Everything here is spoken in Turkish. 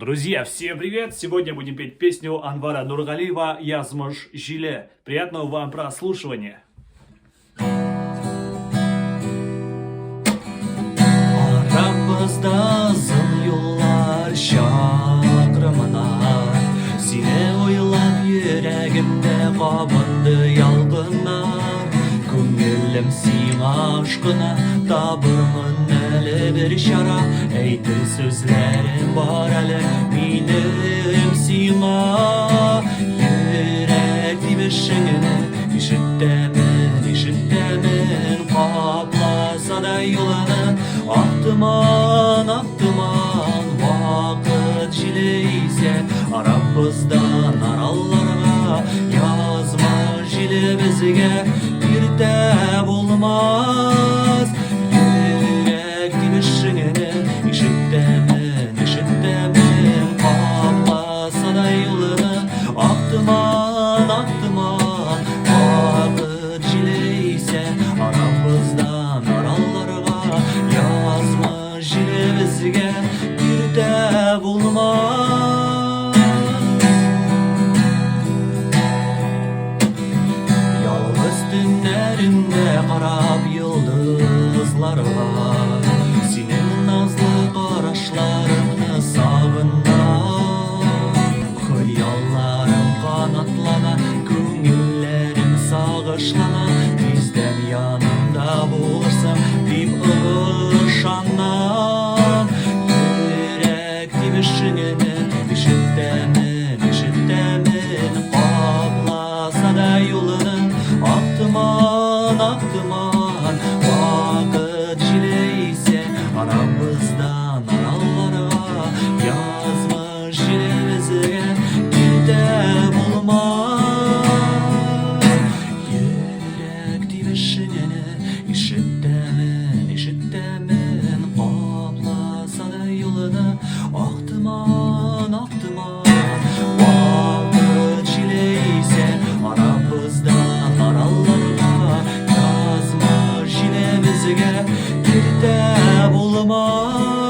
Друзья, всем привет! Сегодня будем петь песню Анвара Нургалиева «Язмыш жиле». Приятного вам прослушивания! Aramızda zıl yollar şakramına Sine oylap yüreğimde kabındı yalgınlar Küngelim sina aşkına tabırmın eli bir şara Eytir sözlerim var ele minim sina Yürek dibişini işittemin Kaplasa da yolunu Aktıman vakit jileyse Aramızdan arallarına yazma jile bizge bir de bulmaz Yürek dibişini işittemin Kaplasa da yolunu Aktıman vakit jileyse Aramızdan arallarına yazma jile bizge bir de bulmaz Yalnız günlerinde karab yıldızlarla Senin nazlı qarашlarını sağınam Hıyallarım qanatlana, köngüllerim sağışlana Bizden yanımda bulursan dip ışanam Yürek dibişini işittemin Kaplasa da yolunu aktıman Vakit jileyse aramızdan arallara Yazmış jilebizge bir de bulmaz Yürek dibişini işittemin Kaplasa da yolunu aktıman Vakit jileyse aramızdan arallara Yazma jilebizge bir de bulmaz